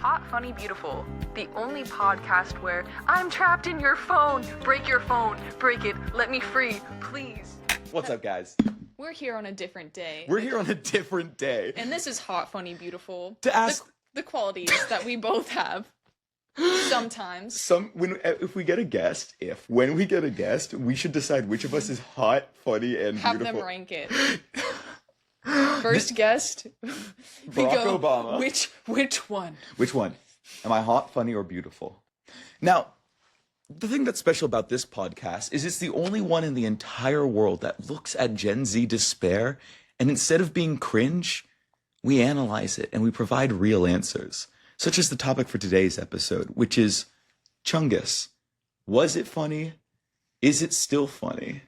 Hot, Funny, Beautiful, the only podcast where I'm trapped in your phone. Break your phone. Break it. Let me free, please. What's up, guys? We're here on a different day. And this is Hot, Funny, Beautiful. To ask the qualities that we both have. Sometimes. when we get a guest, we should decide which of us is hot, funny, and have beautiful. Them rank it. First guest, Barack Obama. Which one? Which one? Am I hot, funny, or beautiful? Now, the thing that's special about this podcast is it's the only one in the entire world that looks at Gen Z despair, and instead of being cringe, we analyze it and we provide real answers, such as the topic for today's episode, which is Chungus. Was it funny? Is it still funny?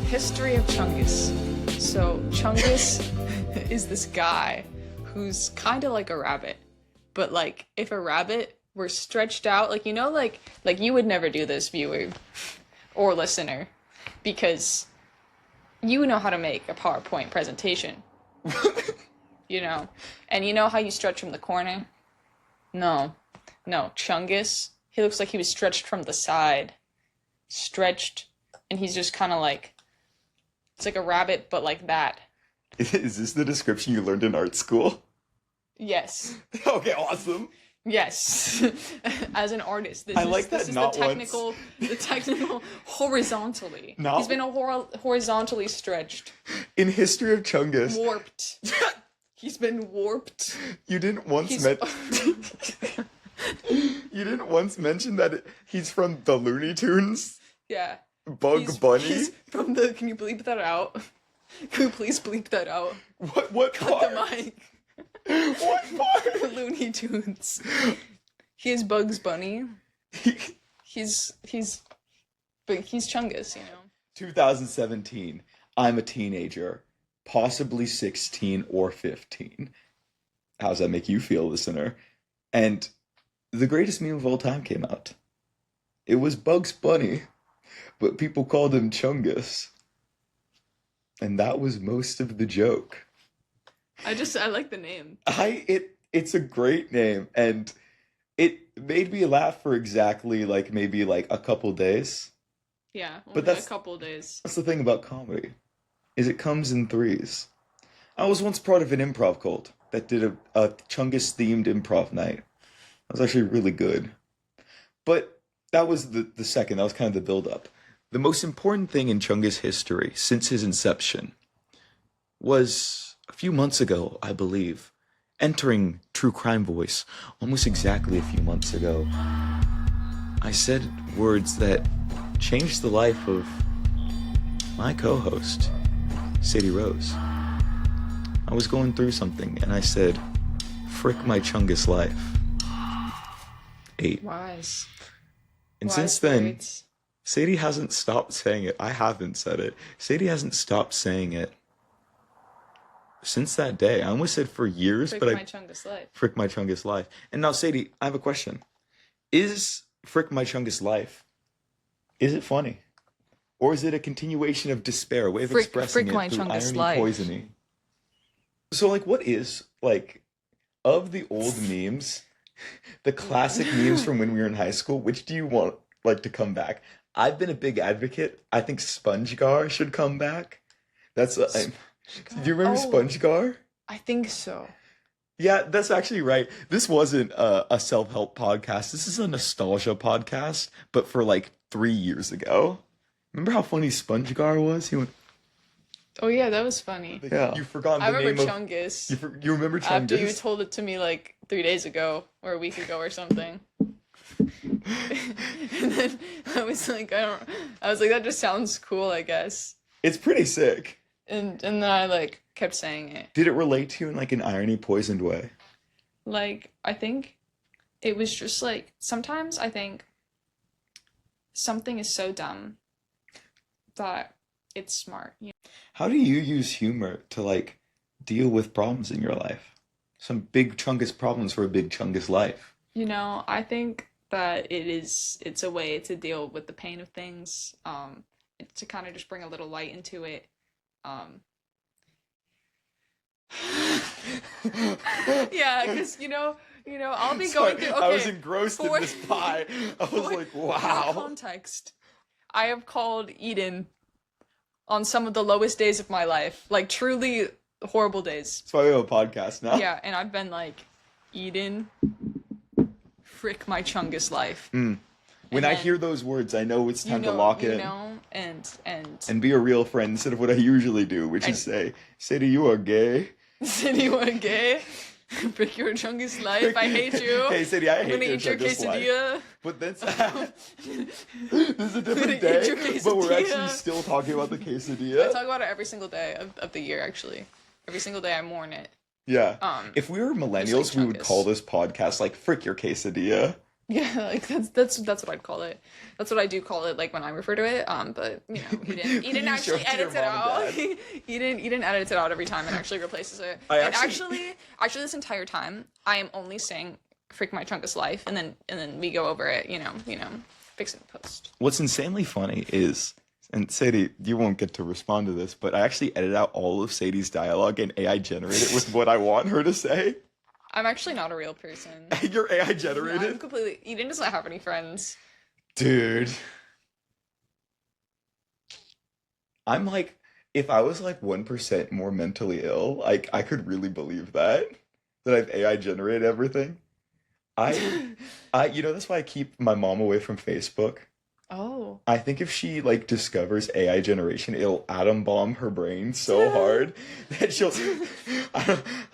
History of Chungus. So Chungus is this guy who's kind of like a rabbit, but like if a rabbit were stretched out, like like you would never do this, viewer or listener, because you know how to make a PowerPoint presentation. And you know how you stretch from the corner? No, Chungus, he looks like he was stretched from the side, and he's just kind of like, it's like a rabbit, but like that. Is this the description you learned in art school? Yes. Okay, awesome. Yes. As an artist, this is the technical horizontally. He's been horizontally stretched. In History of Chungus. Warped. He's been warped. You didn't once You didn't once mention that he's from the Looney Tunes? Yeah. Bug Bunny? He's from the... Can you bleep that out? Can we please bleep that out? What Cut part? the mic. What part? Looney Tunes. He is Bugs Bunny. He's Chungus, 2017. I'm a teenager. Possibly 16 or 15. How's that make you feel, listener? And the greatest meme of all time came out. It was Bugs Bunny, but people called him Chungus. And that was most of the joke. I like the name. It's a great name, and it made me laugh for exactly maybe a couple days. Yeah, but that's a couple days. That's the thing about comedy, is it comes in threes. I was once part of an improv cult that did a Chungus themed improv night. That was actually really good. But that was the second. That was kind of the build up. The most important thing in Chungus history since his inception was a few months ago, I believe, entering True Crime Voice almost exactly a few months ago. I said words that changed the life of my co-host, Sadie Rose. I was going through something and I said, frick my Chungus life. 8. Wise. And since then, Sadie hasn't stopped saying it. I haven't said it. Sadie hasn't stopped saying it since that day. I almost said for years, Frick my Chungus life. Frick my Chungus life. And now, Sadie, I have a question. Is Frick my Chungus life, is it funny? Or is it a continuation of despair, a way of expressing it through irony poisoning? So, what is, of the old memes, the classic memes from when we were in high school, which do you want, to come back? I've been a big advocate. I think SpongeGar should come back. That's do you remember SpongeGar? I think so. Yeah, that's actually right. This wasn't a self-help podcast. This is a nostalgia podcast, but for 3 years ago. Remember how funny SpongeGar was? He went, oh yeah, that was funny. Yeah. You forgot the name of... I remember Chungus. You remember Chungus? After you told it to me 3 days ago, or a week ago or something. And then I was like, that just sounds cool, I guess. It's pretty sick. And then I kept saying it. Did it relate to you in an irony poisoned way? I think it was just sometimes I think something is so dumb that it's smart. You How do you use humor to like deal with problems in your life? Some big chungus problems for a big chungus life. I think that it's a way to deal with the pain of things, to kind of just bring a little light into it. Um, yeah, because I'll be Sorry, going through. I was Okay, engrossed in for this pie. I was for like, for wow. context, I have called Eden on some of the lowest days of my life, like truly horrible days. That's why we have a podcast now. Yeah, and I've been like, Eden, frick my chungus life. When And I then, hear those words, I know it's time to lock in and be a real friend instead of what I usually do, which is say, Sadie, you are gay. Sadie, you are gay. Frick your chungus life. I hate you. Hey, Sadie, I I'm hate gonna your eat your chungus life. quesadilla. But that's this is a different eat day, your but we're actually quesadilla. still talking about the I quesadilla. talk about it every single day of the year, actually. Every single day I mourn it. Yeah. Um, If we were just like millennials, we would chungus. call this podcast like "Frick Your Quesadilla." Yeah, like that's what I'd call it. That's what I do call it, like when I refer to it. But Eden You actually show it to your edits it mom and out. dad. Eden edits it out every time and actually replaces it. I And actually- actually, this entire time, I am only saying "freak my chunkus life," and then we go over it. Fix it in post. What's insanely funny is, and Sadie, you won't get to respond to this, but I actually edit out all of Sadie's dialogue and AI generate it with what I want her to say. I'm actually not a real person. You're AI I'm generated? completely. Eden doesn't have any friends. Dude. I'm like, if I was like 1% more mentally ill, like I could really believe that I've AI generated everything. That's why I keep my mom away from Facebook. Oh. I think if she like discovers AI generation, it'll atom bomb her brain so hard that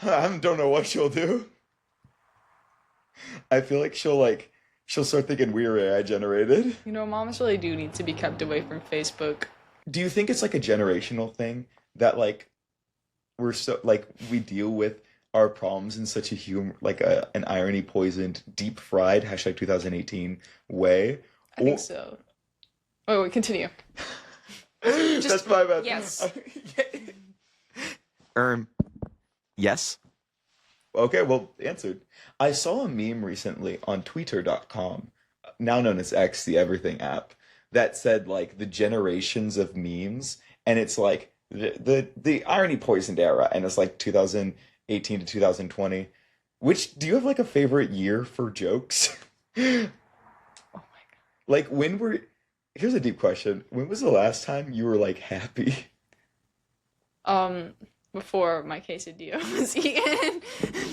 I don't know what she'll do. I feel like she'll start thinking we're AI generated. Moms really do need to be kept away from Facebook. Do you think it's like a generational thing that like we're so like we deal with our problems in such a an irony poisoned, deep fried #2018 way? I think so. Oh, wait, continue. That's my bad. Yes. Yes. Okay, well, answered. I saw a meme recently on Twitter.com, now known as X, the everything app, that said like the generations of memes, and it's like the irony poisoned era, and it's like 2018 to 2020. Which do you have like a favorite year for jokes? Oh my Like here's a deep question. When was the last time you were like happy? God. Before my quesadilla was eaten.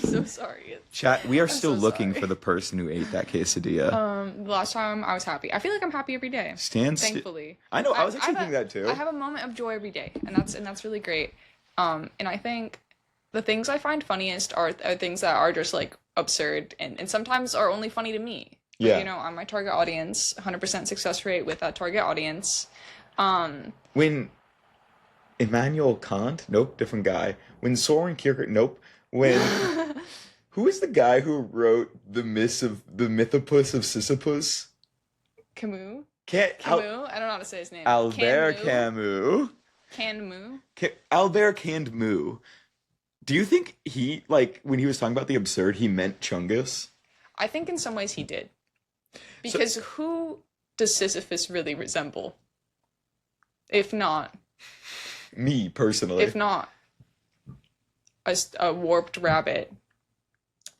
So sorry. Chat, we are I'm still so looking sorry. for the person who ate that quesadilla. The last time I was happy. I feel like I'm happy every day. Thankfully. I know, I was I actually have thinking that too. I have a moment of joy every day, and that's really great. And I think the things I find funniest are things that are just like absurd and sometimes are only funny to me. But, Yeah. I'm my target audience, 100% success rate with that target audience. When Immanuel Kant, nope, different guy. When Soren Kierkegaard, nope. When who is the guy who wrote the Mythopus of Sisyphus? Camus? Can't Camus? I don't know how to say his name. Albert Camus? Camus. Camus? Albert Camus. Do you think he like when he was talking about the absurd, he meant Chungus? I think in some ways he did. Because who does Sisyphus really resemble? If not Me personally. a warped rabbit.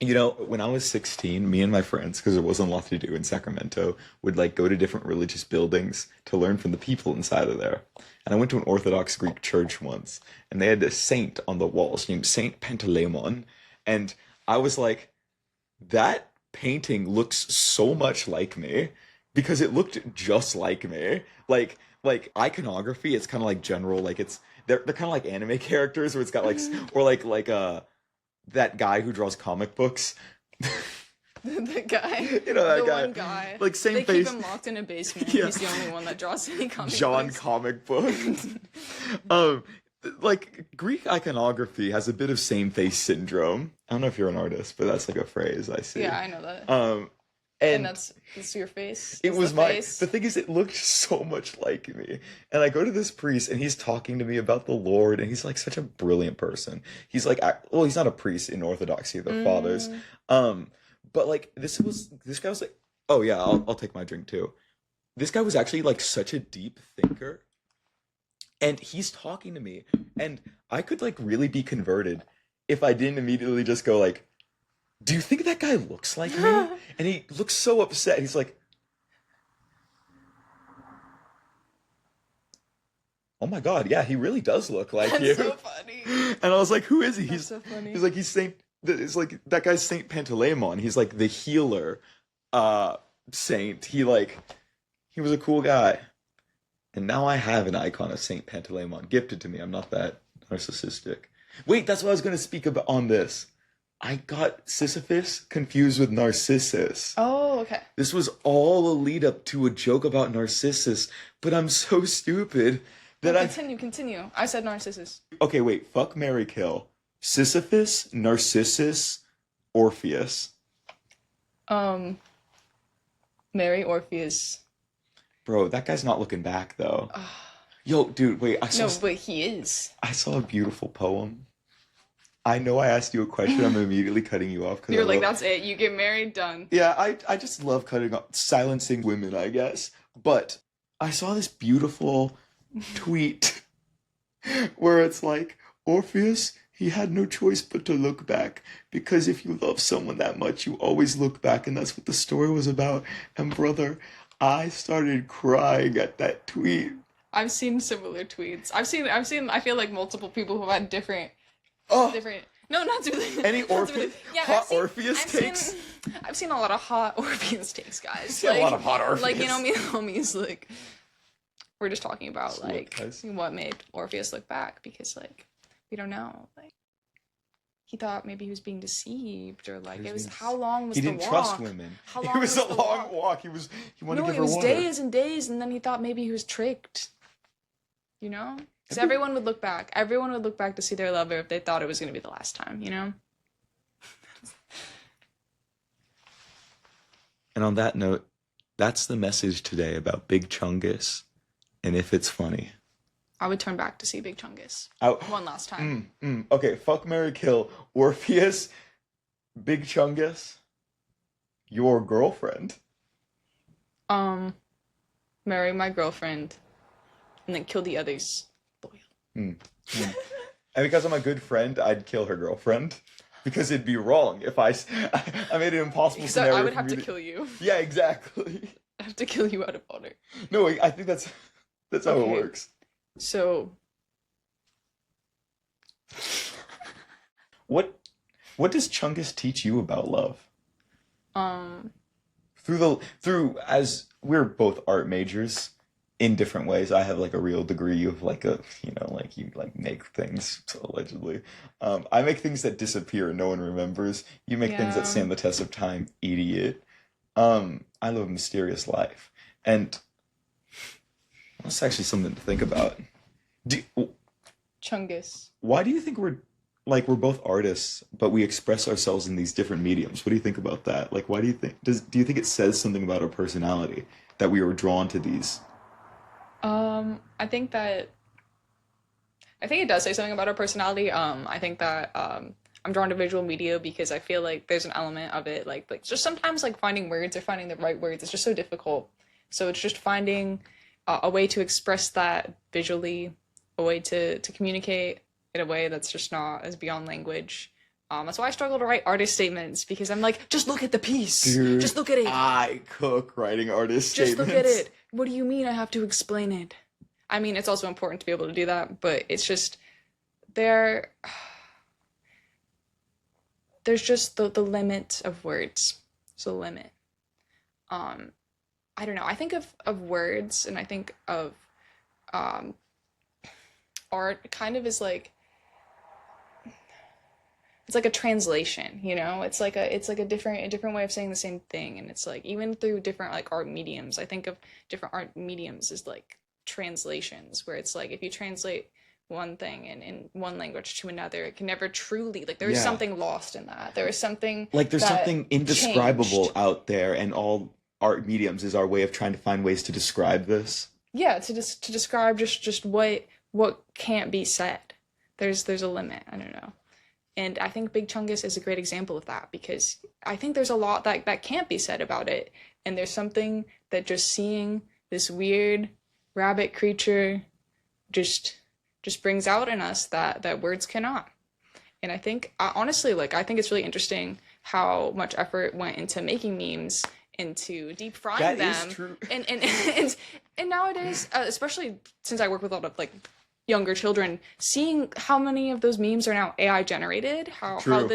When I was 16, me and my friends, because there wasn't a lot to do in Sacramento, would like go to different religious buildings to learn from the people inside of there. And I went to an Orthodox Greek church once, and they had a saint on the walls named Saint Pantaleimon. And I was like, that painting looks so much like me because it looked just like me. Like iconography, it's kind of like general, like they're kind of like anime characters where it's got like or like that guy who draws comic books. The guy. That the guy. one guy. Like same they face. keep him locked in a basement. Yeah. He's the only one that draws any comic John books. comic book. Like Greek iconography has a bit of same face syndrome. I don't know if you're an artist, but that's like a phrase I see. Yeah, I know that. And And that's your face? it That's the was my, face? the thing is, it looked so much like me. And I go to this priest and he's talking to me about the Lord and he's like such a brilliant person. He's like, well, he's not a priest in Orthodoxy, they're fathers. Mm. Um, but like this guy was like, oh yeah, I'll take my drink too. This guy was actually like such a deep thinker and he's talking to me and I could like really be converted if I didn't immediately just go like, do you think that guy looks like me? And he looks so upset. He's like, oh my God, yeah, he really does look like That's you. so funny. And I was like, who is he? That's so funny. He's like, he's Saint, it's like, that guy's Saint Pantaleimon. He's like the healer saint. He was a cool guy. And now I have an icon of Saint Pantaleimon gifted to me. I'm not that narcissistic. Wait, that's what I was going to speak about on this. I got Sisyphus confused with Narcissus. Oh, okay. This was all a lead up to a joke about Narcissus, but I'm so stupid that Continue. I said Narcissus. Okay, wait, fuck, marry, kill. Sisyphus, Narcissus, Orpheus. Mary Orpheus. Bro, that guy's not looking back though. Yo, dude, wait, No, but he is. I saw a beautiful poem. I know I asked you a question, I'm immediately cutting you off. You're like, that's it. You get married, done. Yeah, I just love cutting off, silencing women, I guess. But I saw this beautiful tweet where it's like, Orpheus, he had no choice but to look back, because if you love someone that much, you always look back, and that's what the story was about. And brother, I started crying at that tweet. I've seen similar tweets. I've seen, I feel like multiple people who have had different, no, not really. Any Orpheus, Orpheus takes? I've seen a lot of hot Orpheus takes, guys. A lot of hot Orpheus. Like, you know, me and homies, like, we're just talking about, Slut like, guys. what made Orpheus look back, because, like, we don't know, like, he thought maybe he was being deceived, or, like, it was, how long was the walk? He didn't trust women. How long it was a the long walk. He wanted to give her water. No, it was days and days, and then he thought maybe he was tricked. You know? Because everyone would look back. Everyone would look back to see their lover if they thought it was going to be the last time, you know? And on that note, that's the message today about Big Chungus and if it's funny. I would turn back to see Big Chungus. One last time. Okay, fuck, marry, kill. Orpheus, Big Chungus, your girlfriend. Marry my girlfriend, and then kill the others. Loyal. And because I'm a good friend, I'd kill her girlfriend. Because it'd be wrong if I made an impossible scenario. I would have to kill you. Yeah, exactly. I have to kill you out of honor. No, I think that's how it works. So, what does Chungus teach you about love? As we're both art majors in different ways. I have like a real degree of like you like make things allegedly. I make things that disappear and no one remembers. You make things that stand the test of time, idiot. I live a mysterious life, and that's actually something to think about. Chungus. Why do you think we're both artists, but we express ourselves in these different mediums? What do you think about that? Like, why do you think do you think it says something about our personality that we were drawn to these? I think it does say something about our personality. I think that I'm drawn to visual media because I feel like there's an element of it, like just sometimes like finding words or finding the right words. It's just so difficult. So it's just finding a way to express that visually, a way to communicate in a way that's just not as beyond language. That's why I struggle to write artist statements, because I'm like, just look at the piece. Dude, just look at it. I cook writing artist just statements. Just look at it. What do you mean I have to explain it? I mean, it's also important to be able to do that, but it's just there's just the limit of words. It's a limit. I don't know. I think of words, and I think of art kind of as like, it's like a translation, you know? It's like a different way of saying the same thing. And it's like, even through different like art mediums, I think of different art mediums as like translations, where it's like, if you translate one thing in one language to another. It can never truly, like, there is Yeah. something lost in that. There is something Like there's that something indescribable changed. out there, and all art mediums is our way of trying to find ways to describe this. Yeah, to describe just what can't be said. There's a limit. I don't know. And I think Big Chungus is a great example of that, because I think there's a lot that can't be said about it. And there's something that just seeing this weird rabbit creature just brings out in us that words cannot. And I think, honestly, like, I think it's really interesting how much effort went into making memes, into deep frying That is them. true. And nowadays, especially since I work with a lot of, like, younger children, seeing how many of those memes are now AI generated, how True.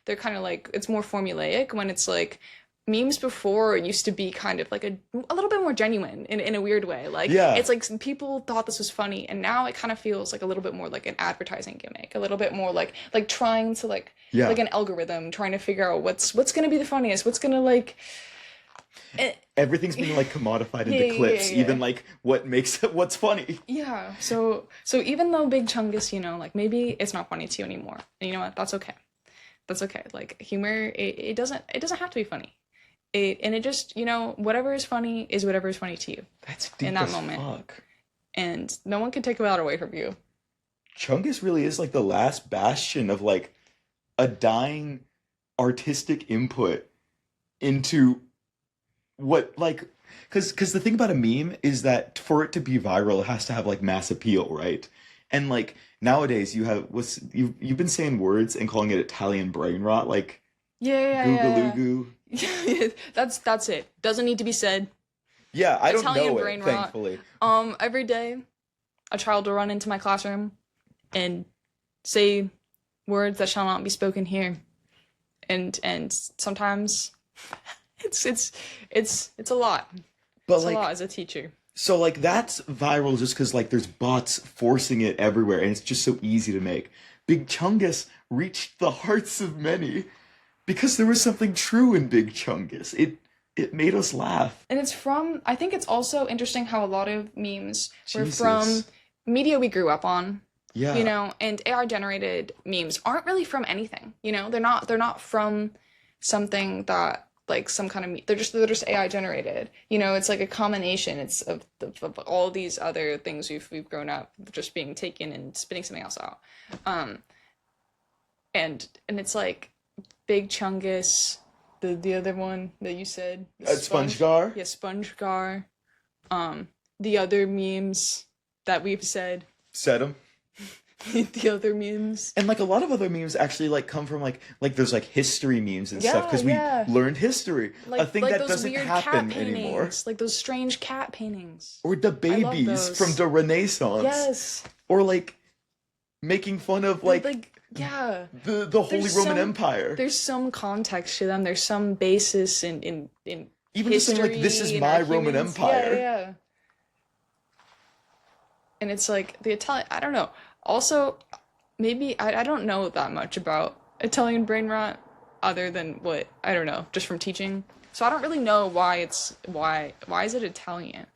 they're kind of like, it's more formulaic, when it's like memes before used to be kind of like a little bit more genuine in a weird way. Like, Yeah. it's like people thought this was funny, and now it kind of feels like a little bit more like an advertising gimmick, a little bit more like trying to Yeah. like an algorithm trying to figure out what's gonna be the funniest, what's gonna like Everything's being like commodified into Yeah, yeah, clips, yeah. even like what makes it what's funny. yeah. So even though Big Chungus, like, maybe it's not funny to you anymore, and you know what, that's okay. That's okay. Like, humor, it doesn't have to be funny. It just, whatever is funny is whatever is funny to you That's deep in that as moment. fuck. And no one can take that away from you. Chungus really is like the last bastion of like a dying artistic input into what like because the thing about a meme is that for it to be viral it has to have like mass appeal, right? And like nowadays you've been saying words and calling it Italian brain rot, like Yeah. googaloo. That's it. Doesn't need to be said. Yeah, I don't Italian know brain it, rot. thankfully. Every day, a child will run into my classroom and say words that shall not be spoken here. And sometimes it's a lot. But It's a like lot as a teacher. so like that's viral just because like there's bots forcing it everywhere and it's just so easy to make. Big Chungus reached the hearts of many because there was something true in Big Chungus. It made us laugh. And I think it's also interesting how a lot of memes were from Jesus. media we grew up on, Yeah. and AI generated memes aren't really from anything, they're not from something that, like, some kind of they're just AI generated. It's like a combination. It's of all these other things we've grown up just being taken and spitting something else out. And it's like Big Chungus, the other one that you said, the SpongeGar? yeah, SpongeGar, the other memes that we've said, Said him. the other memes. And like a lot of other memes actually like come from like there's like history memes and stuff because Yeah. we learned history. A thing that those doesn't weird happen cat anymore. paintings, like those strange cat paintings. Or the love babies those. from the Renaissance. Yes, Or like making fun of like yeah. the Holy There's Roman some- Empire. There's some context to them. There's some basis in Even just saying like history this is and my our Roman humans. Empire. Yeah. And it's like the Italian. I don't know. Also, maybe I don't know that much about Italian brain rot, other than what I don't know, just from teaching. So I don't really know why is it Italian?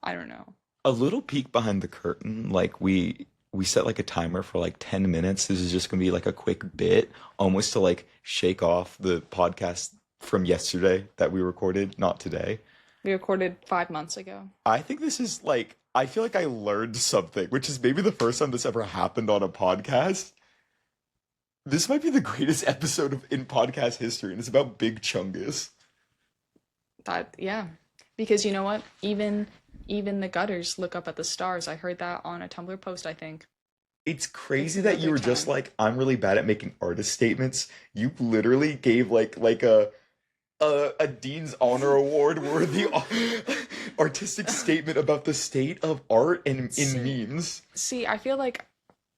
I don't know. A little peek behind the curtain, like we set like a timer for like 10 minutes. This is just gonna be like a quick bit, almost to like shake off the podcast from yesterday that we recorded, not today. We recorded 5 months ago. I think this is like I feel like I learned something, which is maybe the first time this ever happened on a podcast. This might be the greatest episode in podcast history, and it's about Big Chungus. Yeah, because you know what? Even the gutters look up at the stars. I heard that on a Tumblr post, I think. It's crazy It's that you another were just time. like, I'm really bad at making artist statements. You literally gave like a Dean's Honor Award worthy artistic statement about the state of art and in See- memes. See, I feel like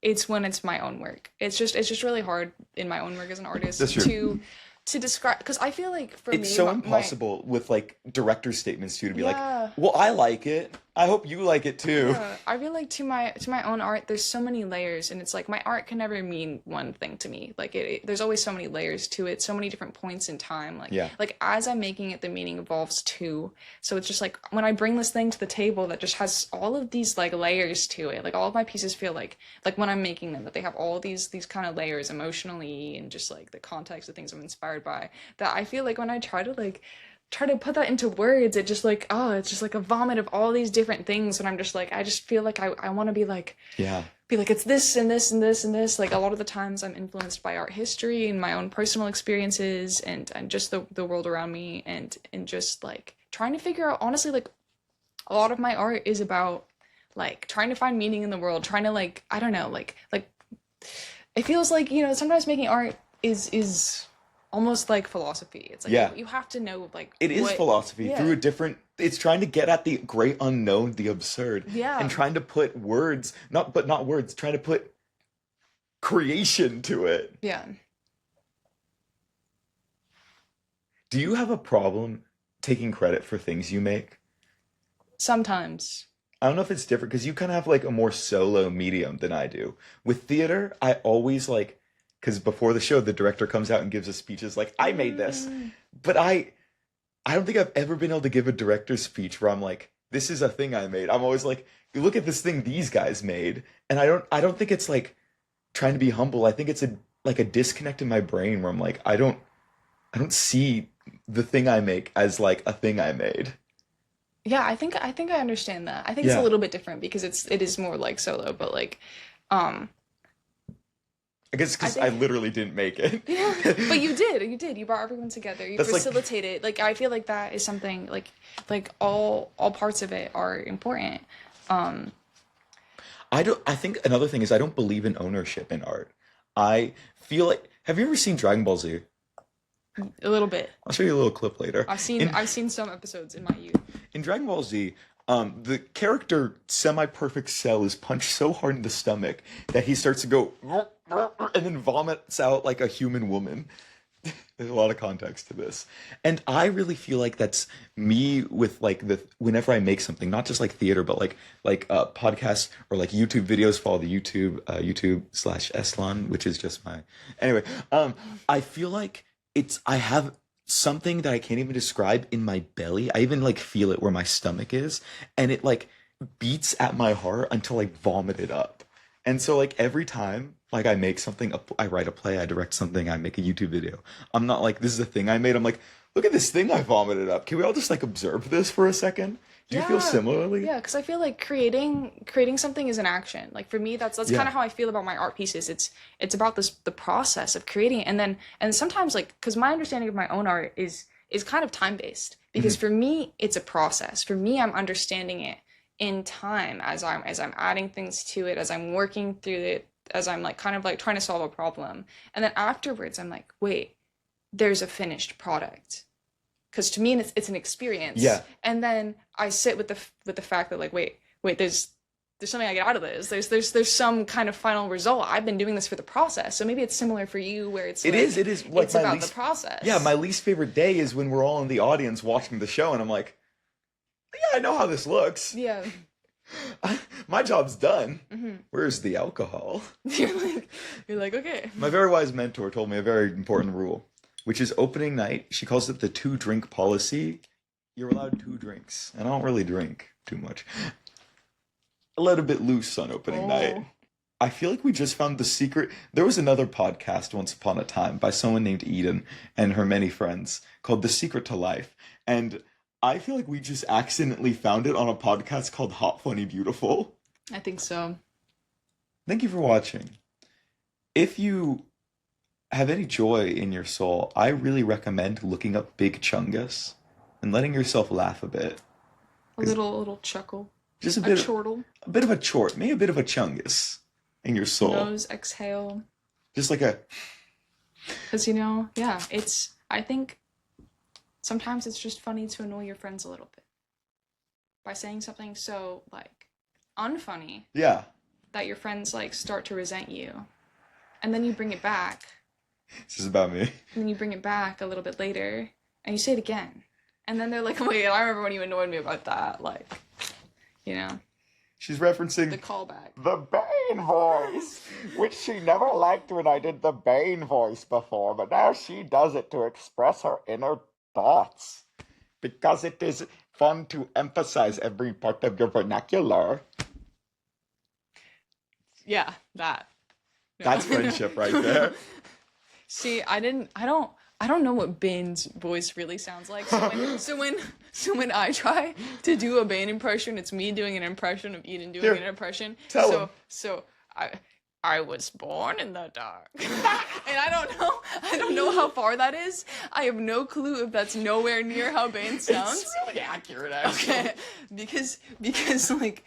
it's when it's my own work. It's just really hard in my own work as an artist That's true. to describe, because I feel like for It's me so my impossible with like director statements too to be Yeah. like, well, I like it. I hope you like it too. I feel like to my own art, there's so many layers, and it's like my art can never mean one thing to me. Like there's always so many layers to it, so many different points in time. Like Yeah. like as I'm making it, the meaning evolves too. So it's just like when I bring this thing to the table that just has all of these like layers to it. Like all of my pieces feel like when I'm making them, that they have all these kind of layers emotionally and just like the context of things I'm inspired by. That I feel like when I try to put that into words, it just like, oh, it's just like a vomit of all these different things, and I'm just like, I just feel like I want to Yeah. be like it's this and this and this and this. Like a lot of the times I'm influenced by art history and my own personal experiences and just the world around me, and just like trying to figure out, honestly, like a lot of my art is about like trying to find meaning in the world, trying to like, I don't know, like it feels like, sometimes making art is almost like philosophy. It's like Yeah. you have to know like It is what, philosophy yeah. through a different. It's trying to get at the great unknown, the absurd, Yeah. and trying to put words, not words, trying to put creation to it. Yeah. Do you have a problem taking credit for things you make? Sometimes. I don't know if it's different because you kind of have like a more solo medium than I do. With theater, I always like, because before the show, the director comes out and gives us speeches like, I made this. But I don't think I've ever been able to give a director's speech where I'm like, this is a thing I made. I'm always like, you look at this thing these guys made. And I don't think it's like trying to be humble. I think it's like a disconnect in my brain where I'm like, I don't see the thing I make as like a thing I made. Yeah, I think I understand that. I think it's a Yeah. little bit different because it is more like solo, but like um I guess I because I think literally didn't make it. yeah, but you brought everyone together. You That's like, facilitated. Like I feel like that is something like all parts of it are important. Um I think another thing is I don't believe in ownership in art. I feel like, have you ever seen Dragon Ball Z? a little bit. I'll show you a little clip later. In I've seen some episodes in my youth. in Dragon Ball Z, the character Semi-Perfect Cell is punched so hard in the stomach that he starts to go and then vomits out like a human woman. There's a lot of context to this. And I really feel like that's me with like whenever I make something, not just like theater, but like podcasts or like YouTube videos. Follow the YouTube/Eslon, which is just my anyway. I feel like I have something that I can't even describe in my belly. I even like feel it where my stomach is, and it like beats at my heart until I vomit it up. And so like every time like I make something, I write a play, I direct something, I make a YouTube video. I'm not like, this is a thing I made. I'm like, look at this thing I vomited up. Can we all just like observe this for a second? Do you feel Yeah, similarly? yeah, because I feel like creating something is an action. Like for me, that's Yeah. kind of how I feel about my art pieces. It's about the process of creating it, and sometimes like because my understanding of my own art is kind of time based. Because for me, it's a process. For me, I'm understanding it in time as I'm adding things to it, as I'm working through it, as I'm like kind of like trying to solve a problem, and then afterwards, I'm like, wait, there's a finished product. Because to me it's an experience. Yeah. And then I sit with the fact that like wait there's something I get out of this. There's some kind of final result. I've been doing this for the process, so maybe it's similar for you where it's It like, is like it's my about least the process. yeah, my least favorite day is when we're all in the audience watching the show and I'm like, yeah, I know how this looks. Yeah. My job's done. Where's the alcohol? you're like okay. My very wise mentor told me a very important rule, which is opening night. She calls it the 2-drink policy. You're allowed 2 drinks. And I don't really drink too much. I let a bit loose on opening night. I feel like we just found the secret. There was another podcast once upon a time by someone named Eden and her many friends called The Secret to Life. And I feel like we just accidentally found it on a podcast called Hot, Funny, Beautiful. I think so. Thank you for watching. If you have any joy in your soul, I really recommend looking up Big Chungus and letting yourself laugh a bit. A little chuckle. Just a A bit chortle. a bit of a chort, maybe a bit of a chungus in your soul. Nose exhale. Just like a Because yeah, I think sometimes it's just funny to annoy your friends a little bit by saying something so like unfunny yeah. that your friends like start to resent you, and then you bring it back, This is about me. and then you bring it back a little bit later, and you say it again, and then they're like, "Oh my God, I remember when you annoyed me about that." Like, you know, She's the referencing callback. the Bane voice, which she never liked when I did the Bane voice before, but now she does it to express her inner thoughts. Because it is fun to emphasize every part of your vernacular. Yeah, that. No. That's friendship right there. See, I don't know what Bane's voice really sounds like. So when I try to do a Bane impression, it's me doing an impression of Eden doing Here, an impression. tell so him. so I was born in the dark. And I don't know how far that is. I have no clue if that's nowhere near how Bane sounds. It's really accurate, actually. Okay. Because like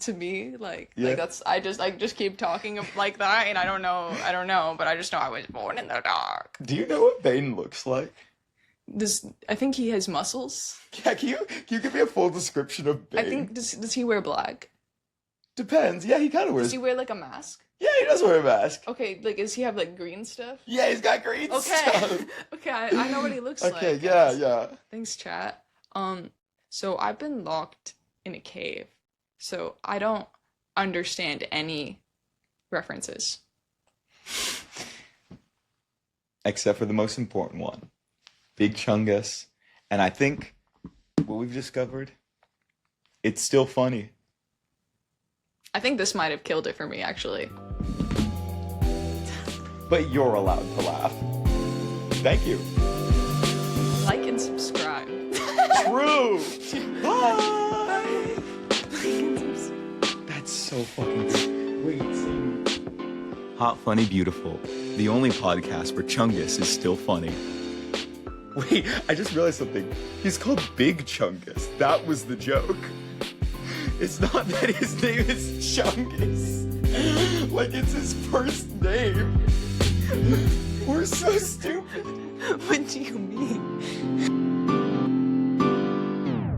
to me, like Yeah. that's I just keep talking like that, and I don't know, but I just know I was born in the dark. Do you know what Bane looks like? I think he has muscles. Yeah, can you give me a full description of Bane? I think does he wear black? Depends. Yeah, he kind of Does wears. he wear like a mask? Yeah, he does wear a mask. Okay, like does he have like green stuff? Yeah, he's got green Okay. stuff. Okay, I know what he looks like. Okay, yeah, guys. yeah. Thanks, chat. So I've been locked in a cave, so I don't understand any references. Except for the most important one, Big Chungus. And I think what we've discovered, it's still funny. I think this might have killed it for me, actually. But you're allowed to laugh. Thank you. Like and subscribe. True. Bye. Like and subscribe. That's so fucking good. Wait, sing. Hot, Funny, Beautiful. The only podcast where Chungus is still funny. Wait, I just realized something. He's called Big Chungus. That was the joke. It's not that his name is Chungus. Like it's his first name. We're so stupid. What do you mean?